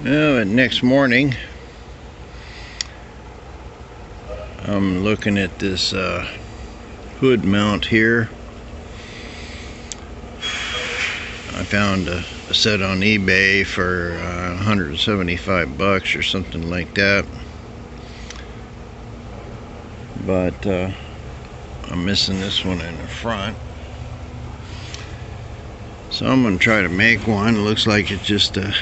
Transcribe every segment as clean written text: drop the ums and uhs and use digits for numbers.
Well, next morning, I'm looking at this hood mount here. I found a set on eBay for 175 bucks or something like that. But I'm missing this one in the front. So I'm going to try to make one. Looks like it's just a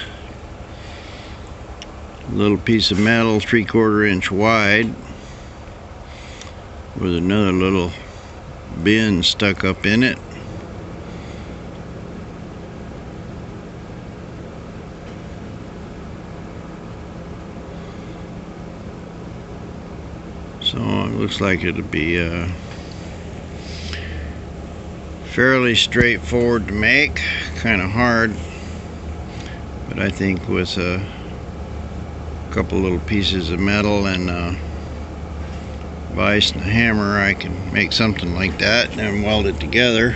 little piece of metal 3/4 inch wide with another little bin stuck up in it. So it looks like it'll be fairly straightforward to make, kind of hard, but I think with a couple little pieces of metal and a vise and a hammer I can make something like that and then weld it together.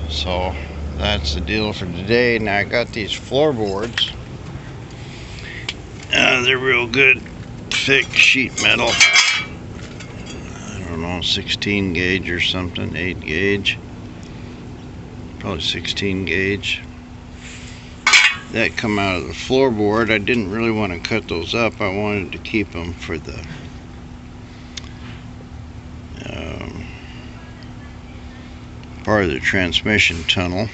So that's the deal for today. Now I got these floorboards. They're real good, thick sheet metal. I don't know, 16 gauge or something, 8 gauge, probably 16 gauge. That come out of the floorboard. I didn't really want to cut those up. I wanted to keep them for the part of the transmission tunnel.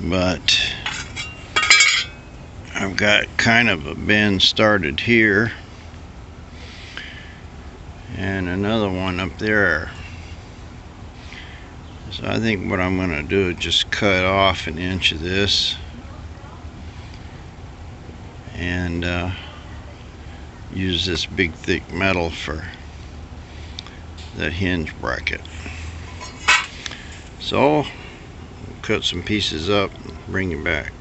But I've got kind of a bend started here and another one up there. So I think what I'm going to do is just cut off an inch of this and use this big thick metal for that hinge bracket. So cut some pieces up and bring it back.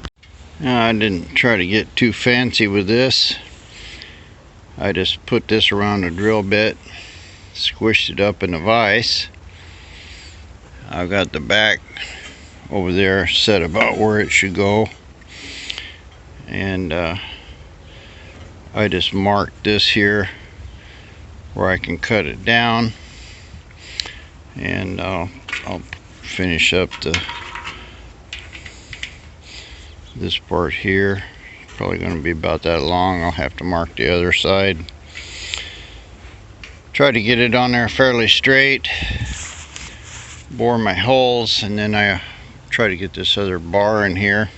Now I didn't try to get too fancy with this. I just put this around the drill bit, squished it up in a vise. I've got the back over there set about where it should go, and I just marked this here where I can cut it down, and I'll finish up this part here. Probably going to be about that long. I'll have to mark the other side. Try to get it on there fairly straight, bore my holes, and then I try to get this other bar in here,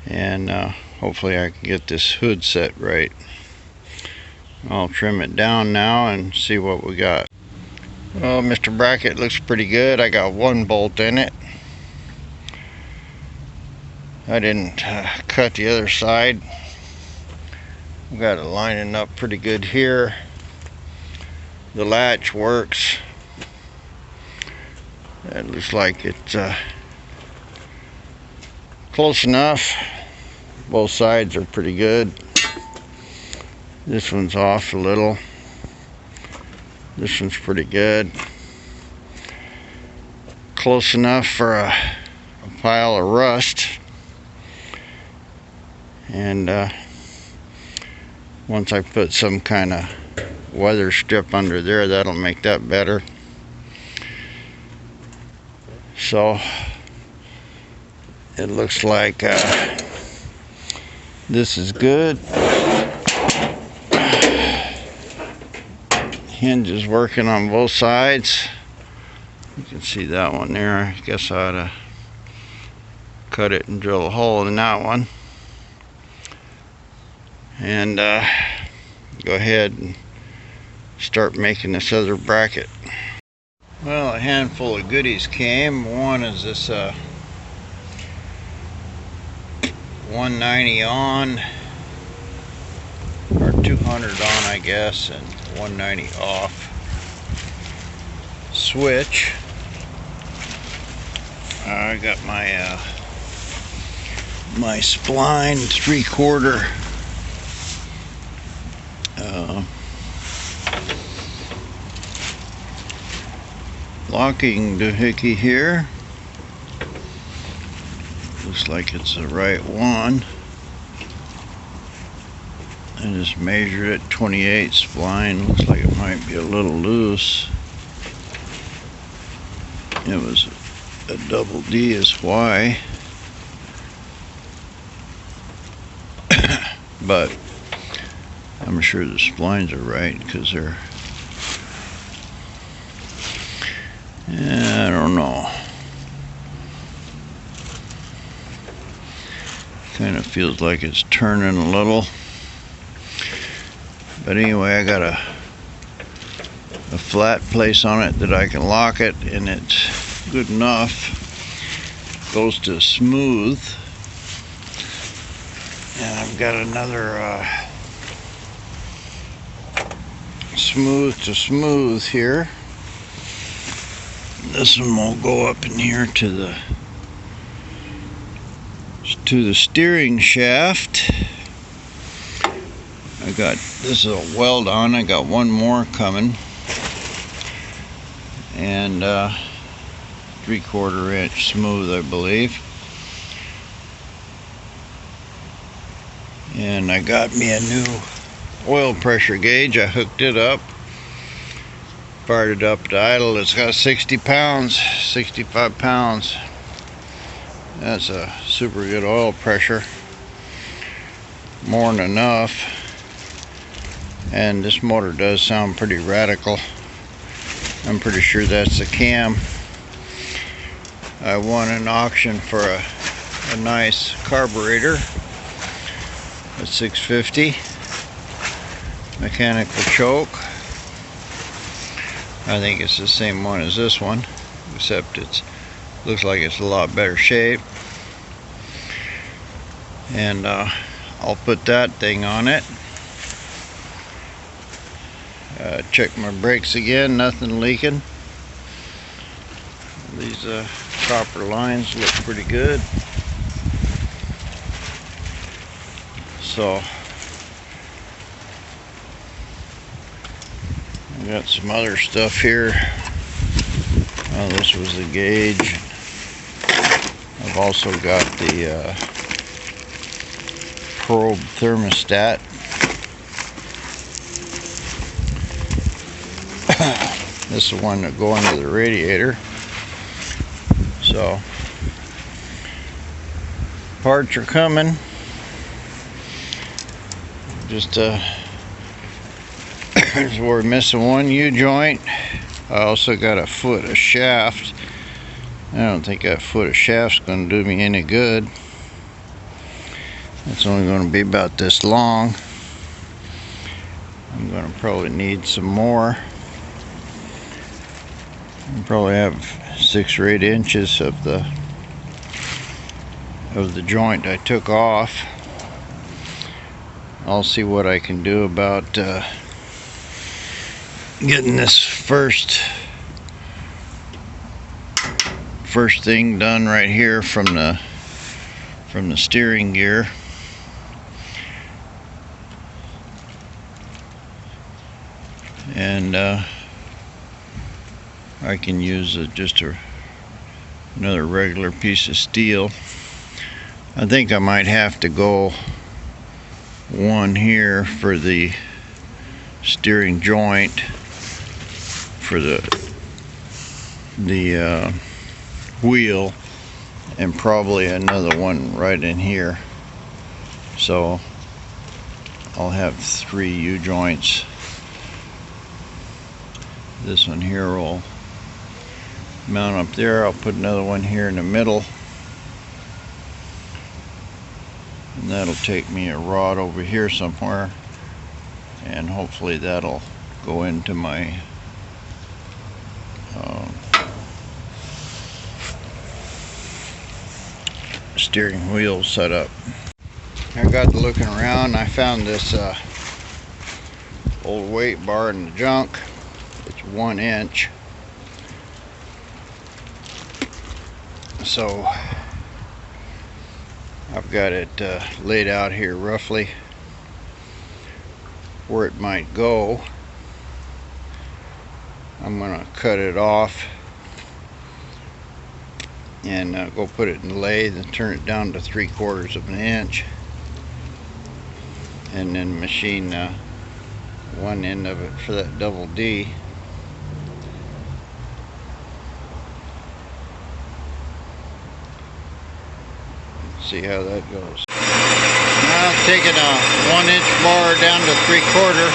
and hopefully I can get this hood set right. I'll trim it down now and see what we got. Well, Mr. Bracket looks pretty good. I got one bolt in it. I didn't cut the other side. I've got it lining up pretty good here. The latch works. It looks like it's close enough. Both sides are pretty good. This one's off a little. This one's pretty good. Close enough for a pile of rust. And once I put some kind of weather strip under there, that'll make that better. So it looks like this is good. Hinge is working on both sides. You can see that one there. I guess I ought to cut it and drill a hole in that one, and go ahead and start making this other bracket. Well, a handful of goodies came. One is this 190 on, or 200 on I guess, and 190 off switch. I got my my spline 3/4 locking doohickey here. Looks like it's the right one. I just measured it, 28 spline. Looks like it might be a little loose. It was a double DSY. But I'm sure the splines are right because they're, I don't know. Kind of feels like it's turning a little. But anyway, I got a flat place on it that I can lock it, and it's good enough. Goes to smooth. And I've got another smooth to smooth here. This one will go up in here to the steering shaft. I got, this is a weld on. I got one more coming, and 3/4 inch smooth, I believe. And I got me a new oil pressure gauge. I hooked it up, fired it up to idle. It's got 60 pounds, 65 pounds. That's a super good oil pressure, more than enough. And this motor does sound pretty radical. I'm pretty sure that's the cam. I won an auction for a nice carburetor, a 650 mechanical choke. I think it's the same one as this one, except it looks like it's a lot better shape. And I'll put that thing on it. Check my brakes again, nothing leaking. These copper lines look pretty good. So I got some other stuff here. Oh, this was the gauge. I've also got the probe thermostat. This is the one that go into the radiator. So parts are coming. Just we're missing one U-joint. I also got a foot of shaft. I don't think that foot of shaft's going to do me any good. It's only going to be about this long. I'm going to probably need some more. I probably have 6 or 8 inches of the joint I took off. I'll see what I can do about getting this first thing done right here from the steering gear. And I can use just another regular piece of steel. I think I might have to go one here for the steering joint, for the wheel, and probably another one right in here. So I'll have 3 U-joints. This one here will mount up there. I'll put another one here in the middle, and that'll take me a rod over here somewhere, and hopefully that'll go into my steering wheel setup. I got looking around. I found this old weight bar in the junk. It's 1 inch. So I've got it laid out here roughly where it might go. I'm going to cut it off and go put it in the lathe and turn it down to 3/4 of an inch, and then machine one end of it for that double D. See how that goes. Now taking a 1-inch bar down to 3/4.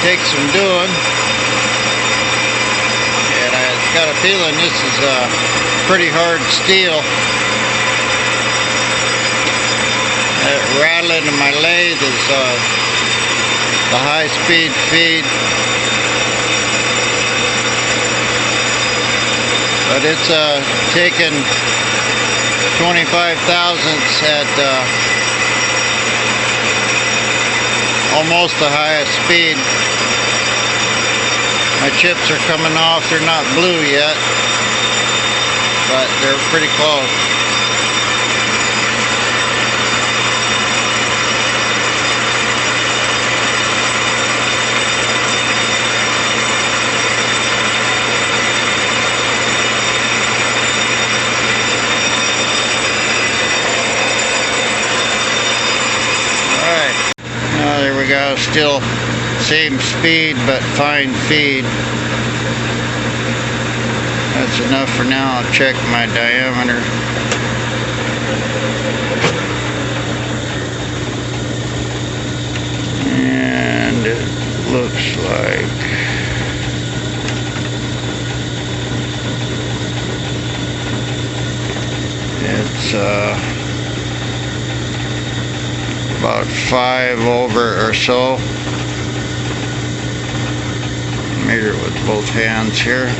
Takes some doing, and I got a feeling this is pretty hard steel. That rattling in my lathe is the high-speed feed. But it's taken 25 thousandths at almost the highest speed. My chips are coming off. They're not blue yet, but they're pretty close. There we go, still same speed but fine feed. That's enough for now. I'll check my diameter. And it looks like it's about 5 over or so. Measure it with both hands here.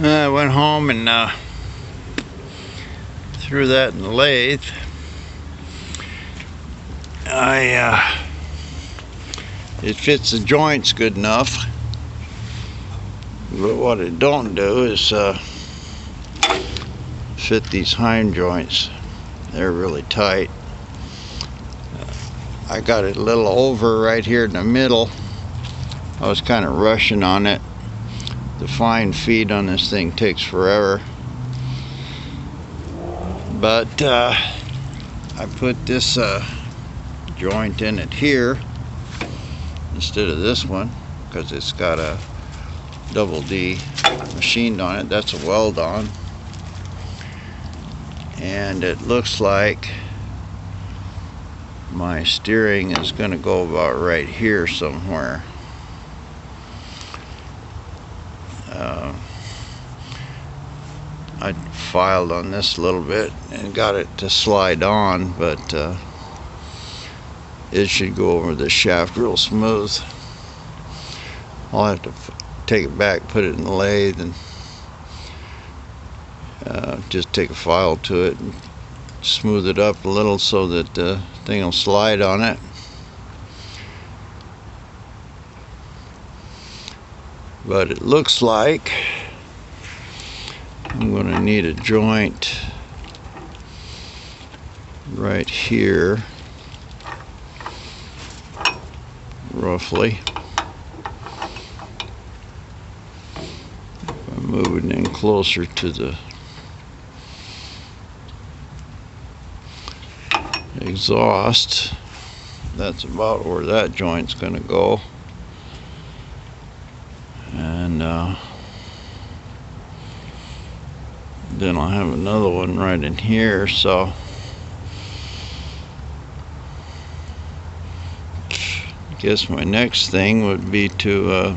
I went home and threw that in the lathe. It fits the joints good enough, but what it don't do is fit these heim joints. They're really tight. I got it a little over right here in the middle. I was kind of rushing on it. The fine feed on this thing takes forever, but I put this joint in it here instead of this one because it's got a double D machined on it. That's a weld on, and it looks like my steering is going to go about right here somewhere. I filed on this a little bit and got it to slide on, but it should go over the shaft real smooth. I'll have to take it back, put it in the lathe, and just take a file to it and smooth it up a little so that the thing will slide on it. But it looks like I'm going to need a joint right here, roughly. I'm moving in closer to the exhaust. That's about where that joint's going to go. And then I'll have another one right in here, so I guess my next thing would be to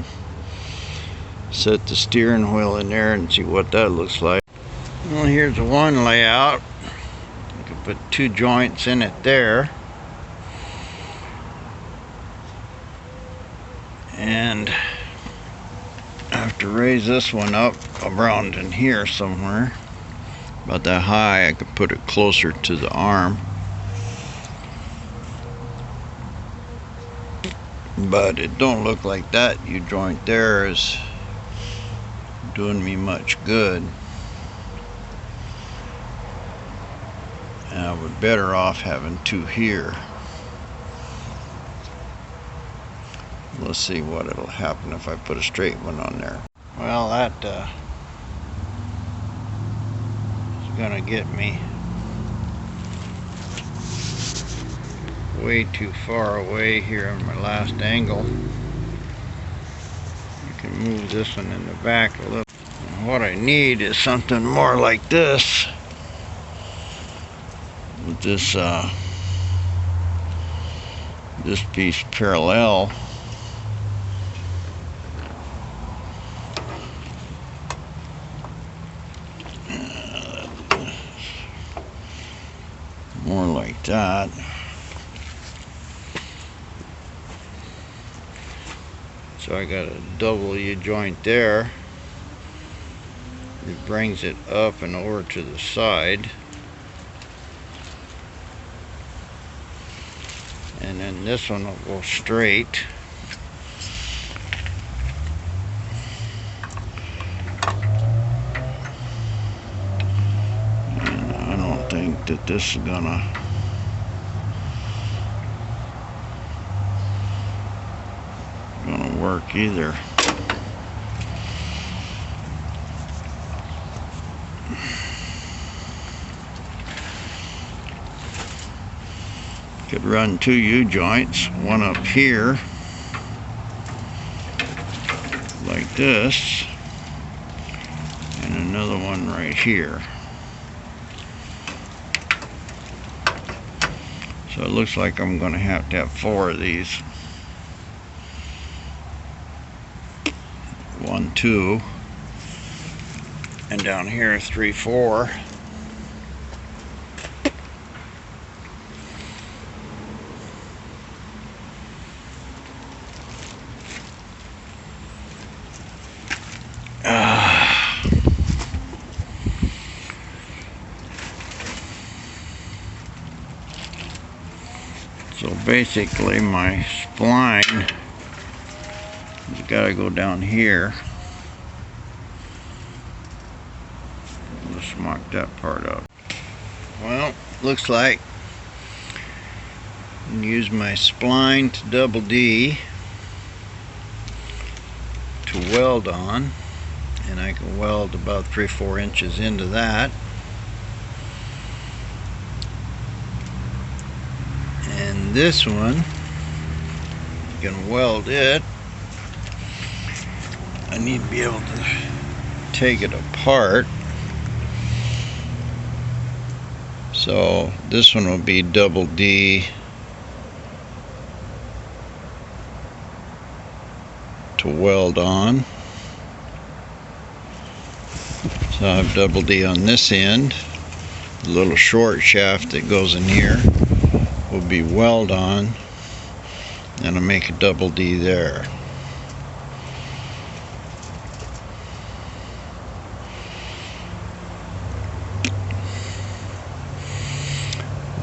set the steering wheel in there and see what that looks like. Well, here's one layout. You can put 2 joints in it there, and after to raise this one up around in here somewhere. About that high. I could put it closer to the arm. But it don't look like that U-joint there is doing me much good. And I would better off having two here. Let's see what it'll happen if I put a straight one on there. Well, that is gonna get me way too far away here on my last angle. You can move this one in the back a little. And what I need is something more like this. With this this piece parallel. More like that. So I got a double U-joint there. It brings it up and over to the side. And then this one will go straight. And I don't think that this is gonna work either. Could run two U-joints, one up here like this and another one right here. So it looks like I'm going to have 4 of these. 1, 2, and down here 3, 4. So basically my spline has got to go down here. Let's mock that part up. Well, looks like I can use my spline to double D to weld on, and I can weld about 3-4 inches into that. And this one, you can weld it. I need to be able to take it apart. So this one will be double D to weld on. So I have double D on this end. The little short shaft that goes in here will be weld on, and I'll make a double D there.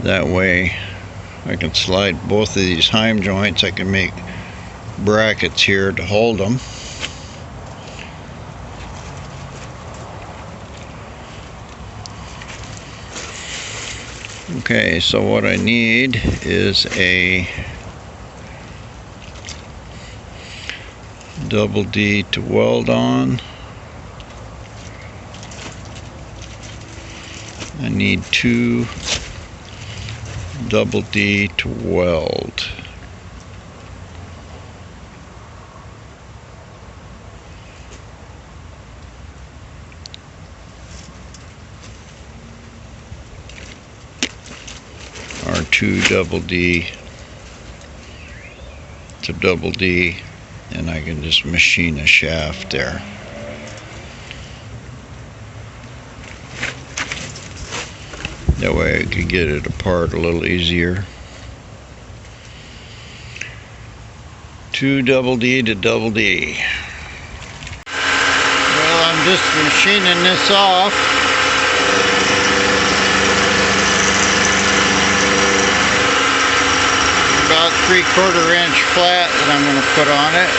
That way I can slide both of these heim joints. I can make brackets here to hold them. Okay, so what I need is a double D to weld on. I need 2 double D to weld. Or 2 double D to double D, and I can just machine a shaft there. That way I could get it apart a little easier. 2 double D to double D. just machining this off. About 3/4 inch flat that I'm going to put on it.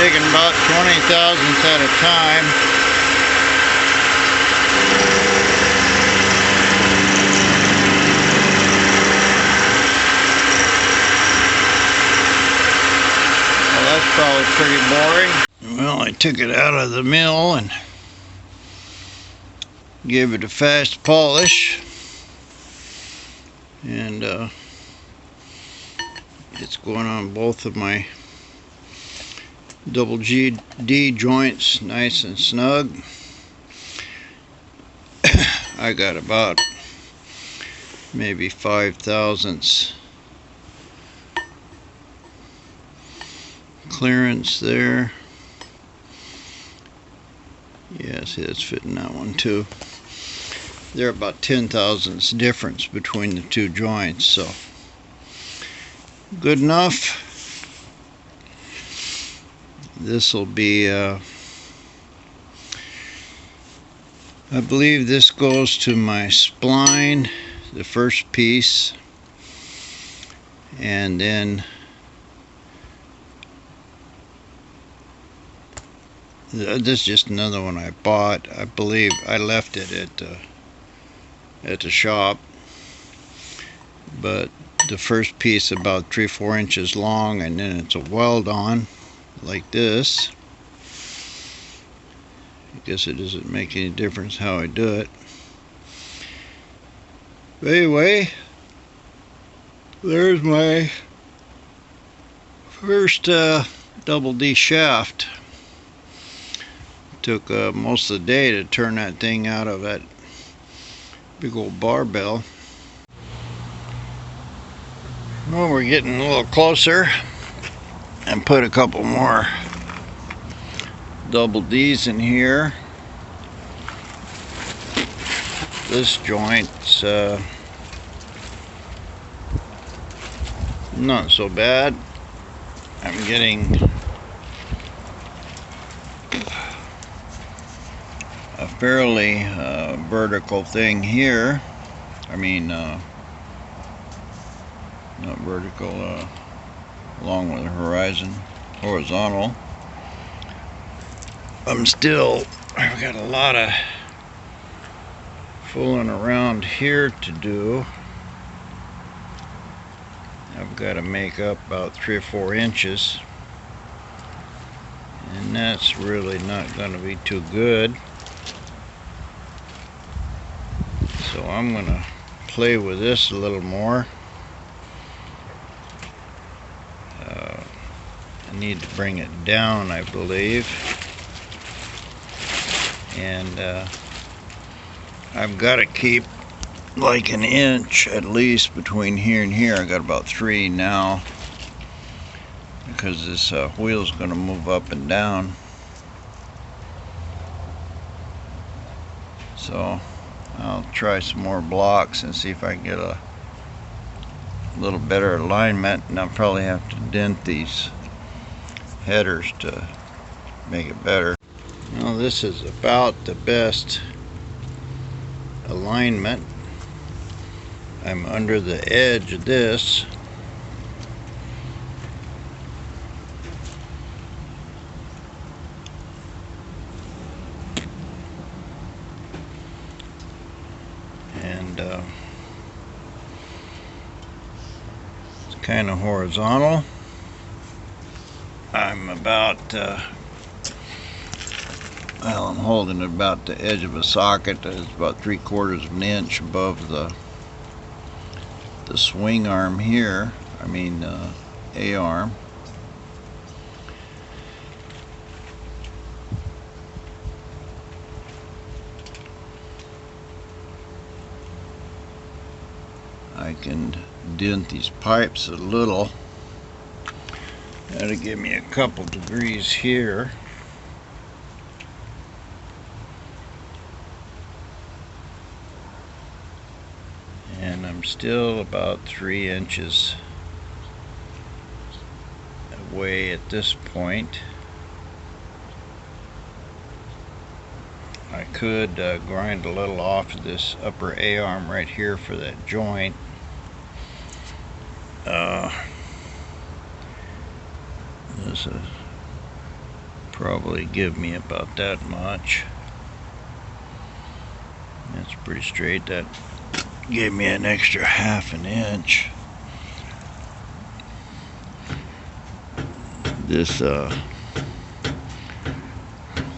Taking about 20 thousandths at a time. Well, that's probably pretty boring. Well, I took it out of the mill and gave it a fast polish, and it's going on both of my double D joints nice and snug. I got about maybe 5 thousandths clearance there. Yeah, see, that's fitting that one too. They're about 10 thousandths difference between the two joints, so good enough. This will be, I believe this goes to my spline, the first piece, and then this is just another one I bought. I believe I left it at the shop, but the first piece about 3-4 inches long, and then it's a weld on like this. I guess it doesn't make any difference how I do it. But anyway, there's my first double D shaft. Took most of the day to turn that thing out of that big old barbell. Well, we're getting a little closer, and put a couple more double D's in here. This joint's not so bad. I'm getting a fairly vertical thing here. I mean, not vertical, along with the horizon, horizontal. I've got a lot of fooling around here to do. I've got to make up about 3 or 4 inches, and that's really not going to be too good. So I'm going to play with this a little more. I need to bring it down, I believe, and I've got to keep like an inch at least between here and here. I got about 3 now, because this wheel's going to move up and down. So I'll try some more blocks and see if I can get a little better alignment, and I'll probably have to dent these headers to make it better. Well, this is about the best alignment. I'm under the edge of this. And it's kind of horizontal. I'm about, well, I'm holding it about the edge of a socket that is about 3/4 of an inch above the swing arm here. I mean, A-arm. I can dent these pipes a little. That'll give me a couple degrees here. And I'm still about 3 inches away at this point. I could grind a little off of this upper A-arm right here for that joint. This will probably give me about that much. That's pretty straight. That gave me an extra ½ an inch. This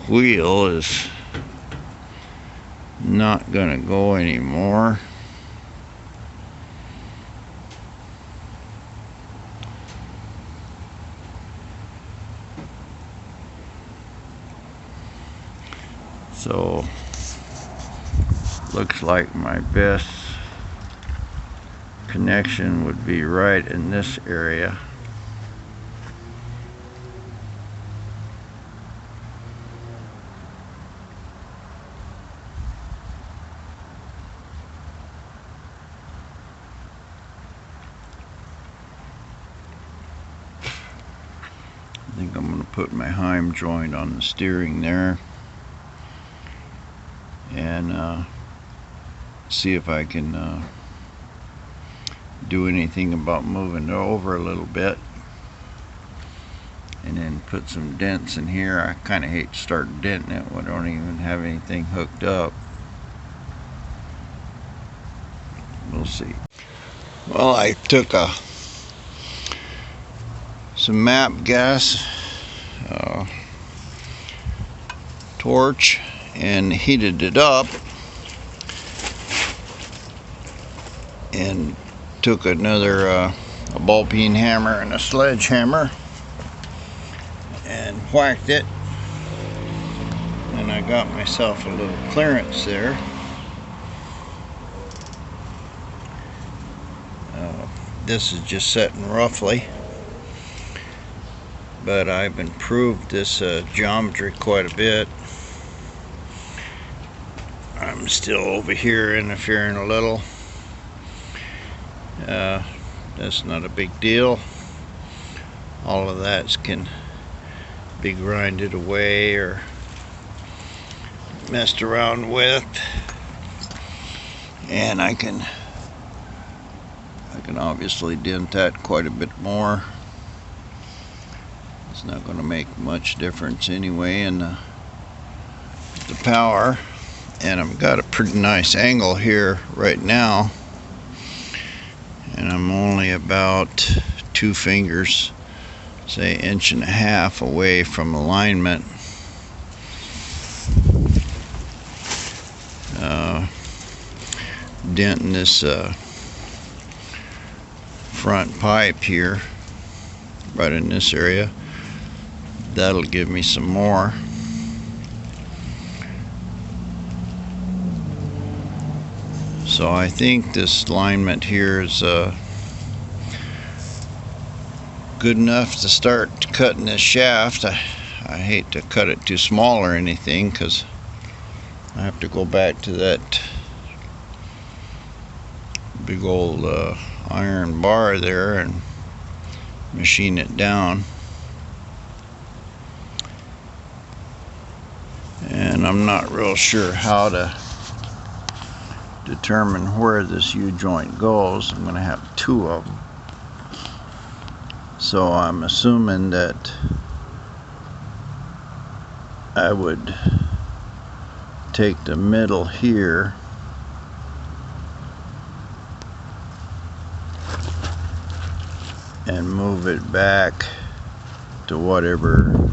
wheel is not gonna go anymore. So looks like my best connection would be right in this area. I think I'm going to put my heim joint on the steering there and see if I can do anything about moving it over a little bit, and then put some dents in here. I kind of hate to start denting it when I don't even have anything hooked up. We'll see. Well, I took some MAP gas torch and heated it up, and took another a ball peen hammer and a sledgehammer and whacked it, and I got myself a little clearance there. This is just setting roughly, but I've improved this geometry quite a bit. I'm still over here interfering a little. That's not a big deal. All of that can be grinded away or messed around with, and I can obviously dent that quite a bit more. It's not going to make much difference anyway in the power, and I've got a pretty nice angle here right now, and I'm only about 2 fingers, say 1.5 inches away from alignment. Denting this front pipe here right in this area. That'll give me some more. So I think this alignment here is good enough to start cutting this shaft. I hate to cut it too small or anything, because I have to go back to that big old iron bar there and machine it down. And I'm not real sure how to determine where this U-joint goes. I'm going to have 2 of them. So I'm assuming that I would take the middle here and move it back to whatever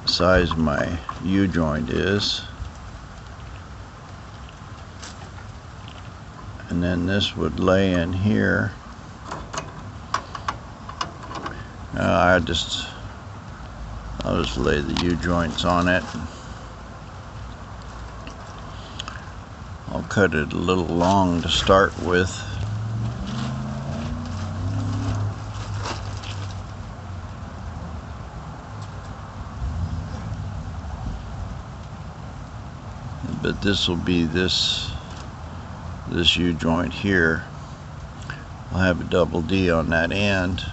size my U-joint is, and then this would lay in here. I'll just lay the U-joints on it. I'll cut it a little long to start with. but this will be this U-joint here. I'll have a double D on that end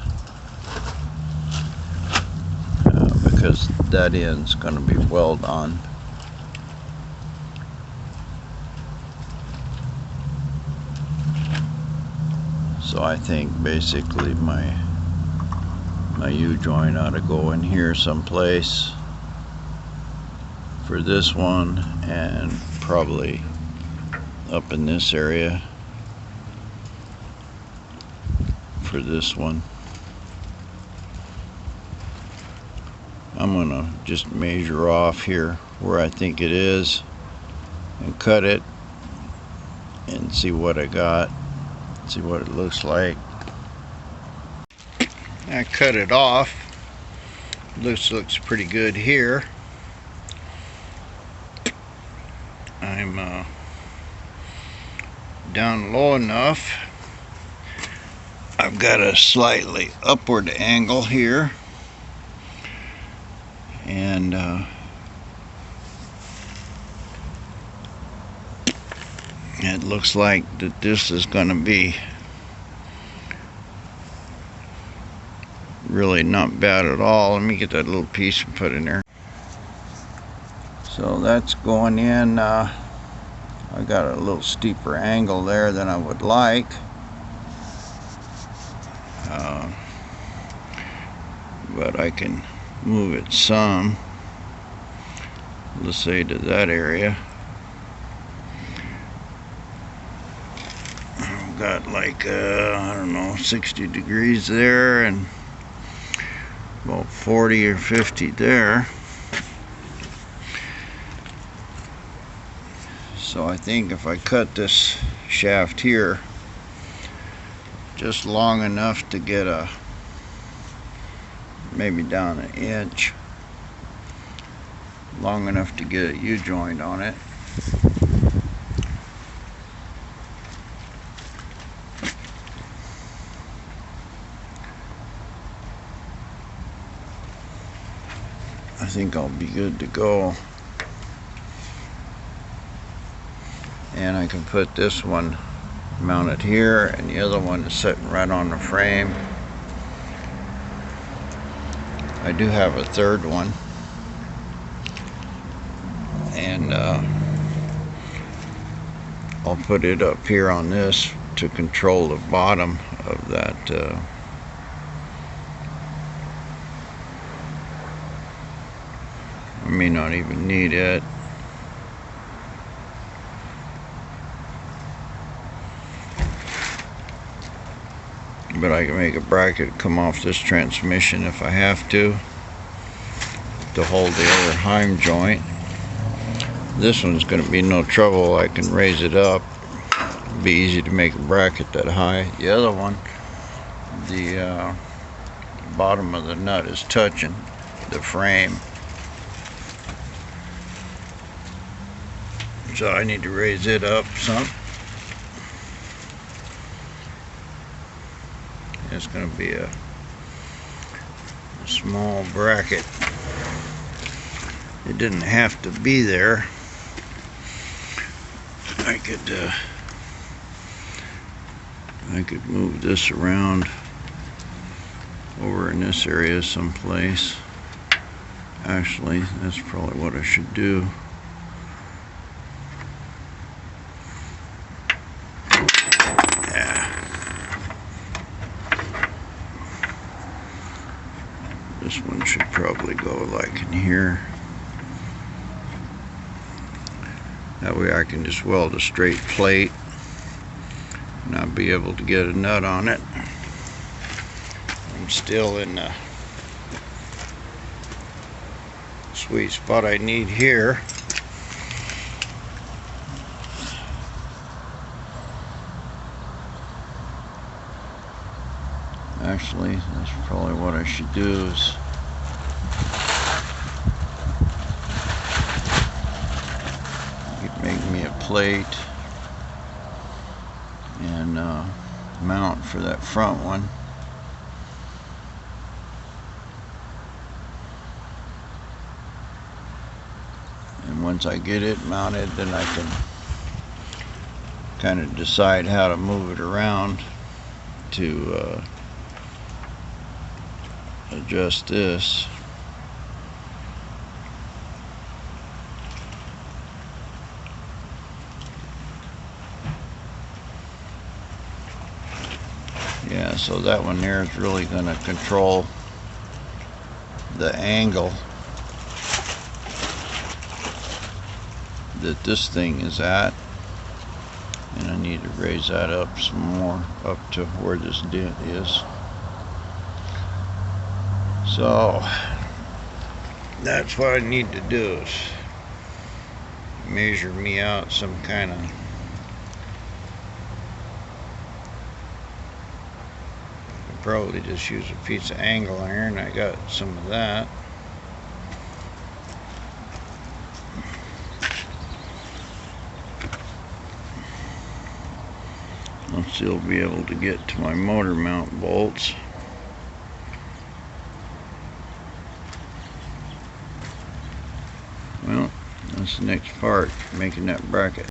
because that end's going to be weld on. So I think basically my U-joint ought to go in here someplace for this one, and probably up in this area for this one. I'm gonna just measure off here where I think it is and cut it and see what I got, see what it looks like. I cut it off. Looks pretty good here. I'm down low enough. I've got a slightly upward angle here, and it looks like that this is going to be really not bad at all. Let me get that little piece and put in there. So that's going in. I got a little steeper angle there than I would like. But I can move it some, let's say to that area. I've got like I don't know, 60 degrees there and about 40 or 50 there. So I think if I cut this shaft here just long enough to get a, maybe down an inch, long enough to get a U-joint on it. I think I'll be good to go. And I can put this one mounted here, and the other one is sitting right on the frame. I do have a third one, and I'll put it up here on this to control the bottom of that I may not even need it. But I can make a bracket come off this transmission if I have to hold the other heim joint. This one's going to be no trouble. I can raise it up. It'll be easy to make a bracket that high. The other one, the bottom of the nut is touching the frame, so I need to raise it up some. It's going to be a small bracket. It didn't have to be there. I could move this around over in this area someplace. Actually, that's probably what I should do. This one should probably go like in here. That way I can just weld a straight plate and I'll be able to get a nut on it. I'm still in the sweet spot I need here. Actually, that's probably what I should do is make me a plate and mount for that front one. And once I get it mounted, then I can kind of decide how to move it around to adjust this. Yeah, so that one there is really going to control the angle that this thing is at, and I need to raise that up some more, up to where this dent is. So that's what I need to do, is measure me out some kind of probably just use a piece of angle iron. I got some of that. I'll still be able to get to my motor mount bolts. Well, that's the next part, making that bracket.